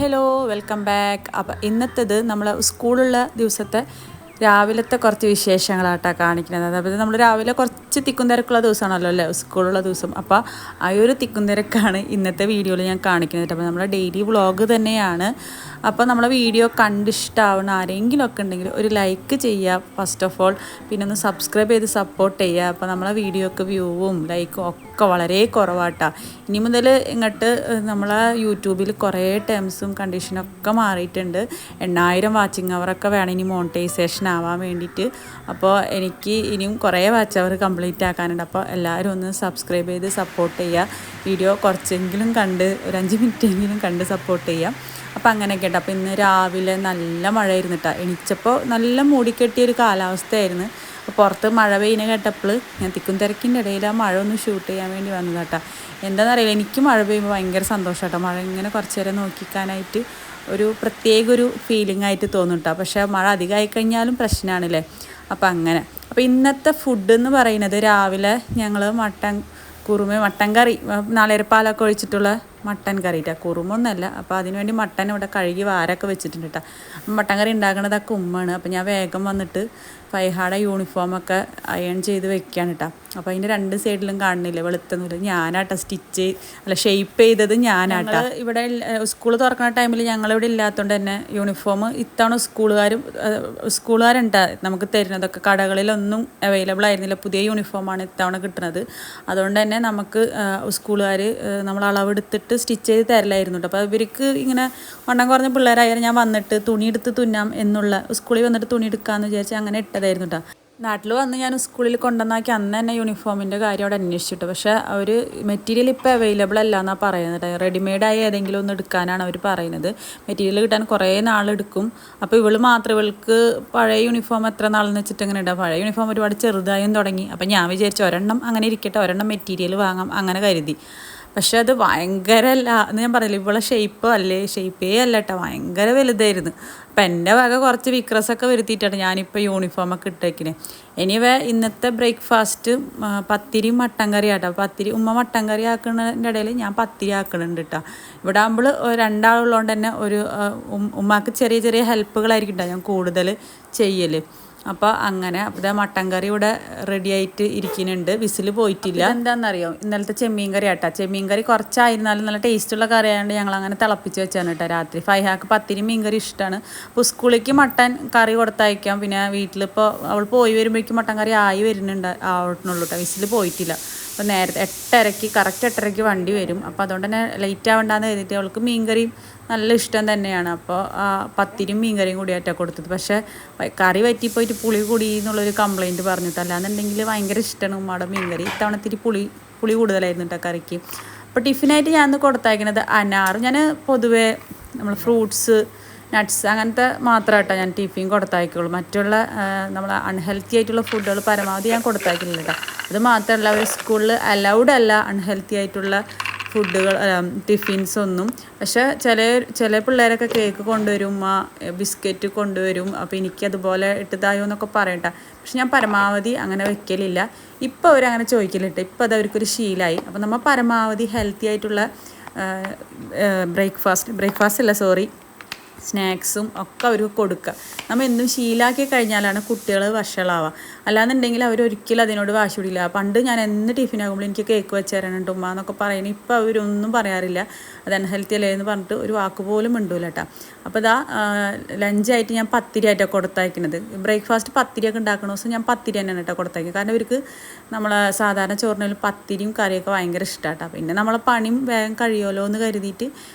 Hello welcome back. അപ്പോൾ ഇന്നത്തേത് നമ്മൾ സ്കൂളുള്ള ദിവസത്തെ രാവിലത്തെ കുറച്ച് വിശേഷങ്ങളായിട്ടാണ് കാണിക്കുന്നത്. അതായത് നമ്മൾ രാവിലെ കുറച്ച് തിക്കും തിരക്കുള്ള ദിവസമാണല്ലോ അല്ലേ സ്കൂളുള്ള ദിവസം. അപ്പോൾ ആ ഒരു തിക്കും തിരക്കാണ് ഇന്നത്തെ വീഡിയോയിൽ ഞാൻ കാണിക്കുന്നത്. അപ്പോൾ നമ്മളെ ഡെയിലി വ്ളോഗ് തന്നെയാണ്. അപ്പോൾ നമ്മളെ വീഡിയോ കണ്ടിഷ്ടമാവുന്ന ആരെങ്കിലും ഒക്കെ ഉണ്ടെങ്കിൽ ഒരു ലൈക്ക് ചെയ്യുക ഫസ്റ്റ് ഓഫ് ഓൾ, പിന്നെ ഒന്ന് സബ്സ്ക്രൈബ് ചെയ്ത് സപ്പോർട്ട് ചെയ്യുക. അപ്പോൾ നമ്മളെ വീഡിയോക്ക് വ്യൂവും ലൈക്കും ഒക്കെ വളരെ കുറവാട്ടാണ്. ഇനി മുതൽ ഇങ്ങോട്ട് നമ്മളെ യൂട്യൂബിൽ കുറേ ടേംസും കണ്ടീഷനൊക്കെ മാറിയിട്ടുണ്ട്. 8000 വാച്ചിങ് അവറൊക്കെ വേണം ഇനി മോണിറ്റൈസേഷൻ ആവാൻ വേണ്ടിയിട്ട്. അപ്പോൾ എനിക്ക് ഇനിയും കുറേ വാച്ച് അവർ കംപ്ലീറ്റ് ആക്കാനുണ്ട്. അപ്പോൾ എല്ലാവരും ഒന്ന് സബ്സ്ക്രൈബ് ചെയ്ത് സപ്പോർട്ട് ചെയ്യുക. വീഡിയോ കുറച്ചെങ്കിലും കണ്ട് ഒരു 5 മിനിറ്റെങ്കിലും കണ്ട് സപ്പോർട്ട് ചെയ്യുക. അപ്പോൾ അങ്ങനെയൊക്കെ ഉണ്ട്. അപ്പോൾ ഇന്ന് രാവിലെ നല്ല മഴയായിരുന്നു കേട്ടോ. എണീച്ചപ്പോൾ നല്ല മൂടിക്കെട്ടിയൊരു കാലാവസ്ഥയായിരുന്നു. അപ്പോൾ പുറത്ത് മഴ പെയ്യുന്ന കേട്ടപ്പോൾ ഞാൻ തിക്കും തിരക്കിൻ്റെ ഇടയിൽ ആ മഴ ഒന്ന് ഷൂട്ട് ചെയ്യാൻ വേണ്ടി വന്നത് കേട്ടോ. എന്താണെന്നറിയില്ല, എനിക്ക് മഴ പെയ്യുമ്പോൾ ഭയങ്കര സന്തോഷം കേട്ടോ. മഴ ഇങ്ങനെ കുറച്ച് നേരം നോക്കിക്കാനായിട്ട് ഒരു പ്രത്യേക ഒരു ഫീലിംഗ് ആയിട്ട് തോന്നും കേട്ടോ. പക്ഷേ മഴ അധികമായി കഴിഞ്ഞാലും പ്രശ്നമാണല്ലേ. അപ്പോൾ അങ്ങനെ. അപ്പോൾ ഇന്നത്തെ ഫുഡ് എന്ന് പറയുന്നത് രാവിലെ ഞങ്ങൾ മട്ടൻ കറി, നാളികേരപ്പാലൊക്കെ ഒഴിച്ചിട്ടുള്ള മട്ടൻ കറി കേട്ടോ. കുറുമൊന്നുമല്ല. അപ്പോൾ അതിനുവേണ്ടി മട്ടൻ ഇവിടെ കഴുകി വാരൊക്കെ വെച്ചിട്ടുണ്ട് കേട്ടോ. മട്ടൻ കറി ഉണ്ടാക്കണതൊക്കെ ഉമ്മയാണ്. അപ്പോൾ ഞാൻ വേഗം വന്നിട്ട് ഫൈഹാടെ യൂണിഫോമൊക്കെ അയൺ ചെയ്ത് വെക്കുകയാണ് കേട്ടോ. അപ്പോൾ അതിൻ്റെ 2 സൈഡിലും കാണുന്നില്ല വെളുത്തൊന്നുമില്ല. ഞാനാട്ടോ ഷെയ്പ്പ് ചെയ്തത് ഞാനാട്ടോ. ഇവിടെ സ്കൂൾ തുറക്കുന്ന ടൈമിൽ ഞങ്ങളിവിടെ ഇല്ലാത്തതുകൊണ്ട് തന്നെ യൂണിഫോം ഇത്തവണ സ്കൂളുകാരുണ്ട് നമുക്ക് തരുന്നതൊക്കെ. കടകളിലൊന്നും അവൈലബിൾ ആയിരുന്നില്ല. പുതിയ യൂണിഫോമാണ് ഇത്തവണ കിട്ടുന്നത്. അതുകൊണ്ട് തന്നെ നമുക്ക് സ്കൂളുകാർ നമ്മൾ അളവെടുത്തിട്ട് സ്റ്റിച്ച് ചെയ്ത് തരലായിരുന്നു കേട്ടോ. അപ്പോൾ ഇവർക്ക് ഇങ്ങനെ വണ്ണം കുറഞ്ഞ പിള്ളേരായാലും ഞാൻ വന്നിട്ട് തുണിയെടുത്ത് തുന്നാം എന്നുള്ള, സ്കൂളിൽ വന്നിട്ട് തുണി എടുക്കാമെന്ന് വിചാരിച്ച് അങ്ങനെ ഇട്ടതായിരുന്നു കേട്ടോ. നാട്ടിൽ വന്ന് ഞാൻ സ്കൂളിൽ കൊണ്ടുവന്നാക്കി അന്ന് തന്നെ യൂണിഫോമിൻ്റെ കാര്യം അവിടെ അന്വേഷിച്ചിട്ടു. പക്ഷേ അവർ മെറ്റീരിയൽ ഇപ്പോൾ അവൈലബിൾ അല്ല എന്നാണ് പറയുന്നത്. റെഡിമെയ്ഡായി ഏതെങ്കിലും ഒന്ന് എടുക്കാനാണ് അവർ പറയുന്നത്. മെറ്റീരിയൽ കിട്ടാൻ കുറേ നാളെടുക്കും. അപ്പോൾ ഇവൾക്ക് പഴയ യൂണിഫോം എത്ര നാളെന്ന് വെച്ചിട്ട് ഇങ്ങനെ ഇടാം. പഴയ യൂണിഫോം ഒരുപാട് ചെറുതായും തുടങ്ങി. അപ്പോൾ ഞാൻ വിചാരിച്ചു ഒരെണ്ണം അങ്ങനെ ഇരിക്കട്ടെ, ഒരെണ്ണം മെറ്റീരിയൽ വാങ്ങാം അങ്ങനെ കരുതി. പക്ഷെ അത് ഭയങ്കര അല്ല എന്ന് ഞാൻ പറഞ്ഞില്ല, ഇവളെ ഷേപ്പേ അല്ല കേട്ടോ, ഭയങ്കര വലുതായിരുന്നു. അപ്പം എൻ്റെ വക കുറച്ച് വിക്രസൊക്കെ വരുത്തിയിട്ടാണ് ഞാനിപ്പോൾ യൂണിഫോമൊക്കെ ഇട്ടേക്കിനെ. എനിവേ ഇന്നത്തെ ബ്രേക്ക്ഫാസ്റ്റ് പത്തിരി മട്ടൻ കറി ആട്ടോ. പത്തിരി ഉമ്മ മട്ടൻ കറി ആക്കുന്നതിൻ്റെ ഇടയിൽ ഞാൻ പത്തിരി ആക്കണുണ്ട് കേട്ടോ. ഇവിടെ ആകുമ്പോൾ 2 ആളുള്ളതുകൊണ്ട് തന്നെ ഉമ്മാക്ക് ചെറിയ ചെറിയ ഹെൽപ്പുകളായിരിക്കും കേട്ടോ ഞാൻ കൂടുതൽ ചെയ്യൽ. അപ്പോൾ അങ്ങനെ. അപ്പോൾ മട്ടൻ കറി ഇവിടെ റെഡി ആയിട്ട് ഇരിക്കുന്നുണ്ട്. വിസിൽ പോയിട്ടില്ല. എന്താണെന്നറിയോ, ഇന്നലത്തെ ചെമ്മീൻ കറി ആട്ടോ. ചെമ്മീൻ കറി കുറച്ചായിരുന്നാലും നല്ല ടേസ്റ്റുള്ള കറി ആയതുകൊണ്ട് ഞങ്ങൾ അങ്ങനെ തിളപ്പിച്ച് വെച്ചാണ് കേട്ടോ രാത്രി. ഫൈഹാക്ക് പത്തിരി മീൻ കറി ഇഷ്ടമാണ്. അപ്പോൾ സ്കൂളിലേക്ക് മട്ടൻ കറി കൊടുത്തയക്കാം. പിന്നെ വീട്ടിലിപ്പോൾ അവൾ പോയി വരുമ്പോഴേക്കും മട്ടൻ കറി ആവണുള്ളൂ കേട്ടോ. വിസിൽ പോയിട്ടില്ല. അപ്പോൾ നേരത്തെ 8:30 കറക്റ്റ് 8:30 വണ്ടി വരും. അപ്പോൾ അതുകൊണ്ട് തന്നെ ലേറ്റ് ആവണ്ടെന്ന് കരുതിയിട്ട് അവൾക്ക് മീൻ കറിയും നല്ല ഇഷ്ടം തന്നെയാണ്. അപ്പോൾ പത്തിരിയും മീൻ കറിയും കൂടിയായിട്ടാണ് കൊടുത്തത്. പക്ഷേ കറി വറ്റിപ്പോയിട്ട് പുളി കൂടി എന്നുള്ളൊരു കംപ്ലയിൻറ്റ് പറഞ്ഞിട്ട്, അല്ലാന്നുണ്ടെങ്കിൽ ഭയങ്കര ഇഷ്ടമാണ് ഉമ്മയുടെ മീൻ കറി. ഇത്തവണ ഇത്തിരി പുളി കൂടുതലായിരുന്നു കേട്ടോ കറിക്ക്. അപ്പോൾ ടിഫിനായിട്ട് ഞാൻ കൊടുത്തയക്കുന്നത് അനാർ. ഞാൻ പൊതുവേ നമ്മൾ ഫ്രൂട്ട്സ് നട്ട്സ് അങ്ങനത്തെ മാത്രമായിട്ടോ ഞാൻ ടിഫിൻ കൊടുത്തയക്കുള്ളൂ. മറ്റുള്ള നമ്മൾ അൺഹെൽത്തി ആയിട്ടുള്ള ഫുഡുകൾ പരമാവധി ഞാൻ കൊടുത്തയക്കുന്നില്ല കേട്ടോ. അത് മാത്രമല്ല അവർ സ്കൂളിൽ അലൗഡ് അല്ല അൺഹെൽത്തി ആയിട്ടുള്ള ഫുഡുകൾ ടിഫിൻസ് ഒന്നും. പക്ഷേ ചില പിള്ളേരൊക്കെ കേക്ക് കൊണ്ടുവരും, ബിസ്ക്കറ്റ് കൊണ്ടുവരും. അപ്പോൾ എനിക്കതുപോലെ ഇട്ടതായോ എന്നൊക്കെ പറയട്ടെ. പക്ഷെ ഞാൻ പരമാവധി അങ്ങനെ വെക്കലില്ല. ഇപ്പോൾ അവരങ്ങനെ ചോദിക്കലിട്ട്, ഇപ്പോൾ അത് അവർക്കൊരു ശീലമായി. അപ്പോൾ നമ്മൾ പരമാവധി ഹെൽത്തി ആയിട്ടുള്ള സ്നാക്സും ഒക്കെ അവർക്ക് കൊടുക്കുക. നമ്മൾ എന്തും ശീലാക്കി കഴിഞ്ഞാലാണ് കുട്ടികൾ വഷളാവുക. അല്ലാന്നുണ്ടെങ്കിൽ അവരൊരിക്കലും അതിനോട് വാശി പിടിക്കില്ല. പണ്ട് ഞാൻ എന്ന് ടിഫിനാകുമ്പോൾ എനിക്ക് കേക്ക് വെച്ച് തരാനുണ്ട് ഉമ്മ എന്നൊക്കെ പറയുന്നത്. ഇപ്പോൾ അവരൊന്നും പറയാറില്ല. അത് അൺഹെൽത്തി അല്ലേ എന്ന് പറഞ്ഞിട്ട് ഒരു വാക്ക് പോലും മിണ്ടൂല കേട്ടോ. അപ്പോൾ ലഞ്ചായിട്ട് ഞാൻ പത്തിരി ആയിട്ടാണ് കൊടുത്തയക്കുന്നത്. ബ്രേക്ക്ഫാസ്റ്റ് പത്തിരിയൊക്കെ ഉണ്ടാക്കുന്ന ദിവസം ഞാൻ പത്തിരി തന്നെയാണ് കേട്ടോ കൊടുത്തയക്കുക. കാരണം ഇവർക്ക് നമ്മളെ സാധാരണ ചോറിനും പത്തിരിയും കറിയൊക്കെ ഭയങ്കര ഇഷ്ടമാട്ടോ. പിന്നെ നമ്മളെ പണിയും വേഗം കഴിയുമല്ലോ എന്ന് കരുതിയിട്ട്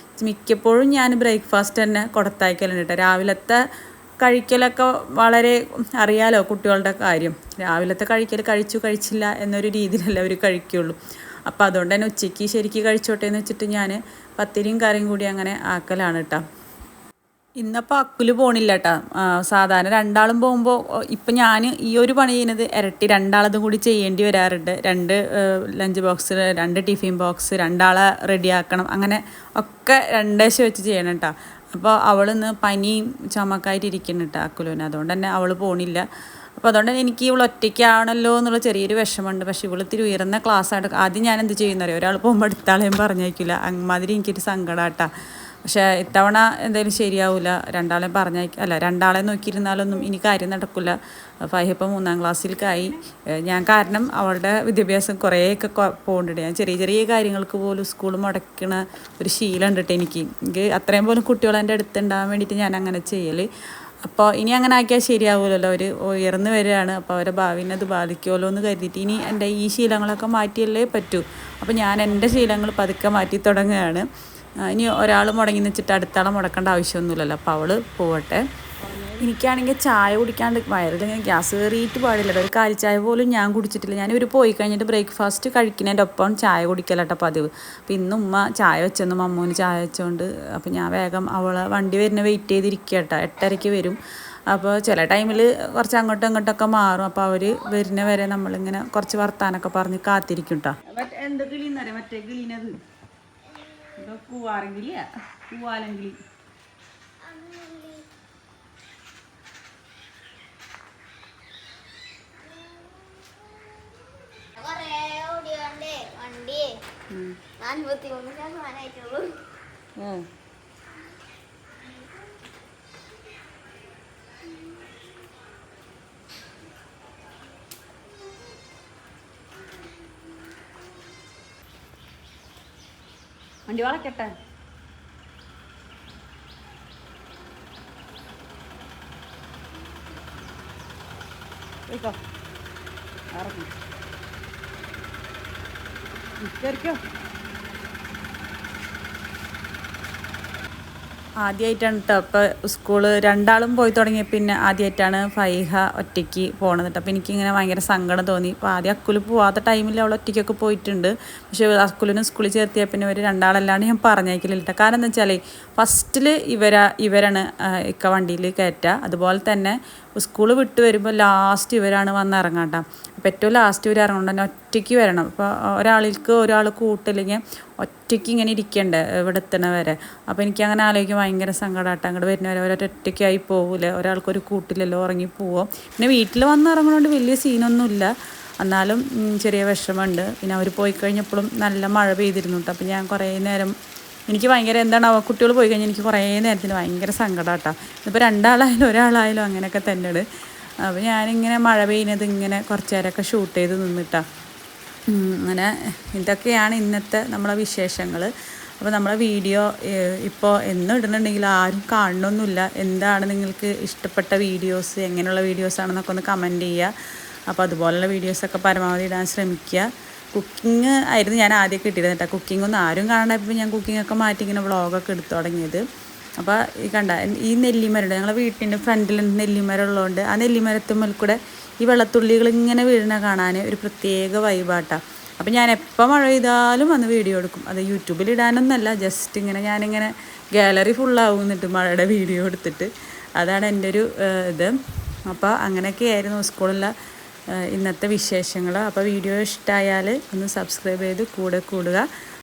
മിക്കപ്പോഴും ഞാൻ ബ്രേക്ക്ഫാസ്റ്റ് തന്നെ കൊടുത്തയക്കലുണ്ട് കേട്ടോ. രാവിലത്തെ കഴിക്കലൊക്കെ വളരെ അറിയാലോ കുട്ടികളുടെ കാര്യം. രാവിലത്തെ കഴിച്ചില്ല എന്നൊരു രീതിയിലല്ല അവർ കഴിക്കുള്ളൂ. അപ്പോൾ അതുകൊണ്ട് തന്നെ ഉച്ചയ്ക്ക് ശരിക്കും കഴിച്ചോട്ടെ എന്ന് വെച്ചിട്ട് ഞാൻ പത്തിരിയും കറിയും കൂടി അങ്ങനെ ആക്കലാണ് കേട്ടോ. ഇന്നപ്പോൾ അക്കുല് പോണില്ല കേട്ടോ. സാധാരണ 2 ആളും പോകുമ്പോൾ ഇപ്പം ഞാൻ ഈ ഒരു പണി ചെയ്യുന്നത് ഇരട്ടി 2 ആളതും കൂടി ചെയ്യേണ്ടി വരാറുണ്ട്. 2 ലഞ്ച് ബോക്സ്, 2 ടിഫിൻ ബോക്സ്, 2 ആളെ റെഡിയാക്കണം. അങ്ങനെ ഒക്കെ 2 വെച്ച് ചെയ്യണം കേട്ടോ. അപ്പോൾ അവളിന്ന് പനിയും ചുമക്കായിട്ട് ഇരിക്കുന്നു കേട്ടോ അക്കുലുവിന്. അതുകൊണ്ട് തന്നെ അവൾ പോണില്ല. അപ്പോൾ അതുകൊണ്ട് തന്നെ എനിക്ക് ഇവൾ ഒറ്റയ്ക്കാണല്ലോ എന്നുള്ള ചെറിയൊരു വിഷമമുണ്ട്. പക്ഷേ ഇവളിത്തിരി ഉയർന്ന ക്ലാസ്സായിട്ട് ആദ്യം ഞാൻ എന്ത് ചെയ്യുന്നറിയോ, ഒരാൾ പോകുമ്പോൾ അടുത്ത ആളെയും പറഞ്ഞേക്കില്ല. അമ്മാതിരി എനിക്കൊരു സങ്കടം കേട്ടോ. പക്ഷേ ഇത്തവണ എന്തായാലും ശരിയാവില്ല. രണ്ടാളെ അല്ല രണ്ടാളെ നോക്കിയിരുന്നാലൊന്നും ഇനി കാര്യം നടക്കില്ല. ഫൈഹ ഇപ്പം 3-ാം ക്ലാസ്സിലേക്കായി. ഞാൻ കാരണം അവളുടെ വിദ്യാഭ്യാസം കുറേയൊക്കെ പോകുന്നുണ്ട്. ഞാൻ ചെറിയ ചെറിയ കാര്യങ്ങൾക്ക് പോലും സ്കൂൾ മുടക്കണ ഒരു ശീലം ഉണ്ട് എനിക്ക് അത്രയും പോലും കുട്ടികൾ എൻ്റെ അടുത്തുണ്ടാകാൻ വേണ്ടിയിട്ട് ഞാൻ അങ്ങനെ ചെയ്യൽ. അപ്പോൾ ഇനി അങ്ങനെ ആക്കിയാൽ ശരിയാവില്ലല്ലോ. അവർ ഉയർന്നു വരികയാണ്. അപ്പോൾ അവരെ ഭാവിനെ അത് ബാധിക്കുമല്ലോ എന്ന് കരുതിയിട്ട് ഇനി എൻ്റെ ഈ ശീലങ്ങളൊക്കെ മാറ്റിയല്ലേ പറ്റൂ. അപ്പോൾ ഞാൻ എൻ്റെ ശീലങ്ങൾ പതുക്കെ മാറ്റി തുടങ്ങുകയാണ്. ഇനി ഒരാൾ മുടങ്ങി വെച്ചിട്ട് അടുത്താളെ മുടക്കേണ്ട ആവശ്യമൊന്നുമില്ലല്ലോ. അപ്പോൾ അവൾ പോവട്ടെ. എനിക്കാണെങ്കിൽ ചായ കുടിക്കാണ്ട് വയറിലിങ്ങനെ ഗ്യാസ് കയറിയിട്ട് പാടില്ല. ഒരു കാലിച്ചായ പോലും ഞാൻ കുടിച്ചിട്ടില്ല. ഞാൻ ഇവർ പോയി കഴിഞ്ഞിട്ട് ബ്രേക്ക്ഫാസ്റ്റ് കഴിക്കുന്നതിൻ്റെ ഒപ്പം ചായ കുടിക്കലട്ടോ പതിവ്. അപ്പോൾ ഇന്ന് ഉമ്മ ചായ വെച്ചെന്ന് അമ്മൂന് ചായ വെച്ചുകൊണ്ട് അപ്പോൾ ഞാൻ വേഗം അവളെ വണ്ടി വരുന്ന വെയിറ്റ് ചെയ്തിരിക്കുക കേട്ടോ. 8:30 വരും. അപ്പോൾ ചില ടൈമിൽ കുറച്ച് അങ്ങോട്ടും ഇങ്ങോട്ടൊക്കെ മാറും. അപ്പോൾ അവർ വരുന്ന വരെ നമ്മളിങ്ങനെ കുറച്ച് വർത്താനൊക്കെ പറഞ്ഞ് കാത്തിരിക്കും കേട്ടോ. എന്ത് കിളിന്നറിയാം മറ്റേ കിളീനത് പൂവാറെങ്കിലേ പൂവാലെങ്കിൽ വണ്ടി വളക്കട്ടെ. പോയിക്കോ ഇറങ്ങി കയറിക്കോ. ആദ്യമായിട്ടാണ് കേട്ടോ ഇപ്പോൾ സ്കൂള് രണ്ടാളും പോയി തുടങ്ങിയ പിന്നെ ആദ്യമായിട്ടാണ് ഫൈഹ ഒറ്റയ്ക്ക് പോകണത് കേട്ടോ. അപ്പോൾ എനിക്കിങ്ങനെ ഭയങ്കര സങ്കടം തോന്നി. അപ്പോൾ ആദ്യം അക്കുല് പോവാത്ത ടൈമിൽ അവൾ ഒറ്റയ്ക്കൊക്കെ പോയിട്ടുണ്ട്. പക്ഷേ അക്കുലിന് സ്കൂളിൽ ചേർത്തിയാൽ പിന്നെ ഒരു രണ്ടാളല്ലാണ്ട് ഞാൻ പറഞ്ഞേക്കില്ല കേട്ടോ. കാരണം എന്താ വെച്ചാൽ ഫസ്റ്റിൽ ഇവരാണ് ഇക്ക വണ്ടിയിൽ കയറ്റുക. അതുപോലെ തന്നെ സ്കൂൾ വിട്ട് വരുമ്പോൾ ലാസ്റ്റ് ഇവരാണ് വന്ന് ഇറങ്ങാം കേട്ടോ. അപ്പോൾ ഏറ്റവും ലാസ്റ്റ് ഇവർ ഇറങ്ങുകൊണ്ട് തന്നെ ഒറ്റയ്ക്ക് വരണം. അപ്പോൾ ഒരാൾ കൂട്ടില്ലെങ്കിൽ ഒറ്റയ്ക്ക് ഇങ്ങനെ ഇരിക്കണ്ടേ ഇവിടെ എത്തണ വരെ. അപ്പോൾ എനിക്കങ്ങനെ ആലോചിക്കാൻ ഭയങ്കര സങ്കടമാട്ടോ. അങ്ങോട്ട് വരുന്നവരെ ഒറ്റയ്ക്കായി പോകില്ലേ, ഒരാൾക്കൊരു കൂട്ടിലല്ലോ ഉറങ്ങി പോവും. പിന്നെ വീട്ടിൽ വന്ന് ഇറങ്ങുന്നതുകൊണ്ട് വലിയ സീനൊന്നുമില്ല, എന്നാലും ചെറിയ വിഷമമുണ്ട്. പിന്നെ അവർ പോയി കഴിഞ്ഞപ്പോഴും നല്ല മഴ പെയ്തിരുന്നു കേട്ടോ. അപ്പോൾ ഞാൻ കുറേ നേരം എനിക്ക് ഭയങ്കര കുട്ടികൾ പോയി കഴിഞ്ഞാൽ എനിക്ക് കുറേ നേരത്തിന് ഭയങ്കര സങ്കടമാട്ടോ. ഇപ്പോൾ രണ്ടാളായാലും ഒരാളായാലും അങ്ങനെയൊക്കെ തന്നെയാണ്. അപ്പോൾ ഞാനിങ്ങനെ മഴ പെയ്യുന്നത് ഇങ്ങനെ കുറച്ച് നേരമൊക്കെ ഷൂട്ട് ചെയ്ത് നിന്നിട്ടാണ്. അങ്ങനെ ഇതൊക്കെയാണ് ഇന്നത്തെ നമ്മളെ വിശേഷങ്ങൾ. അപ്പോൾ നമ്മളെ വീഡിയോ ഇപ്പോൾ എന്നും ഇടുന്നുണ്ടെങ്കിൽ ആരും കാണണമെന്നില്ല. എന്താണ് നിങ്ങൾക്ക് ഇഷ്ടപ്പെട്ട വീഡിയോസ്, എങ്ങനെയുള്ള വീഡിയോസാണെന്നൊക്കെ ഒന്ന് കമൻറ്റ് ചെയ്യുക. അപ്പോൾ അതുപോലുള്ള വീഡിയോസൊക്കെ പരമാവധി ഇടാൻ ശ്രമിക്കുക. കുക്കിംഗ് ആയിരുന്നു ഞാൻ ആദ്യമൊക്കെ ഇട്ടിരുന്നത് കേട്ടോ. കുക്കിങ്ങൊന്നും ആരും കാണാനായപ്പോൾ ഞാൻ കുക്കിങ്ങൊക്കെ മാറ്റി ഇങ്ങനെ വ്ളോഗൊക്കെ എടുത്തു തുടങ്ങിയത്. അപ്പോൾ ഈ കണ്ട ഈ നെല്ലിമരം, ഞങ്ങളെ വീട്ടിൻ്റെ ഫ്രണ്ടിൽ നെല്ലിമരം ഉള്ളതുകൊണ്ട് ആ നെല്ലിമരത്തുമ്മൽ കൂടെ ഈ വെള്ളത്തുള്ളികൾ ഇങ്ങനെ വീഴുന്ന കാണാൻ ഒരു പ്രത്യേക വൈബാട്ടാണ്. അപ്പോൾ ഞാൻ എപ്പോൾ മഴ പെയ്താലും വന്ന് വീഡിയോ എടുക്കും. അത് യൂട്യൂബിൽ ഇടാനൊന്നല്ല, ജസ്റ്റ് ഇങ്ങനെ ഞാനിങ്ങനെ ഗാലറി ഫുള്ളാവും എന്നിട്ട് മഴയുടെ വീഡിയോ എടുത്തിട്ട്. അതാണ് എൻ്റെ ഒരു ഇത്. അപ്പോൾ അങ്ങനെയൊക്കെയായിരുന്നു സ്കൂളിലെ ഇന്നത്തെ വിശേഷങ്ങൾ. അപ്പോൾ വീഡിയോ ഇഷ്ടമായാൽ ഒന്ന് സബ്സ്ക്രൈബ് ചെയ്ത് കൂടെ കൂടുക.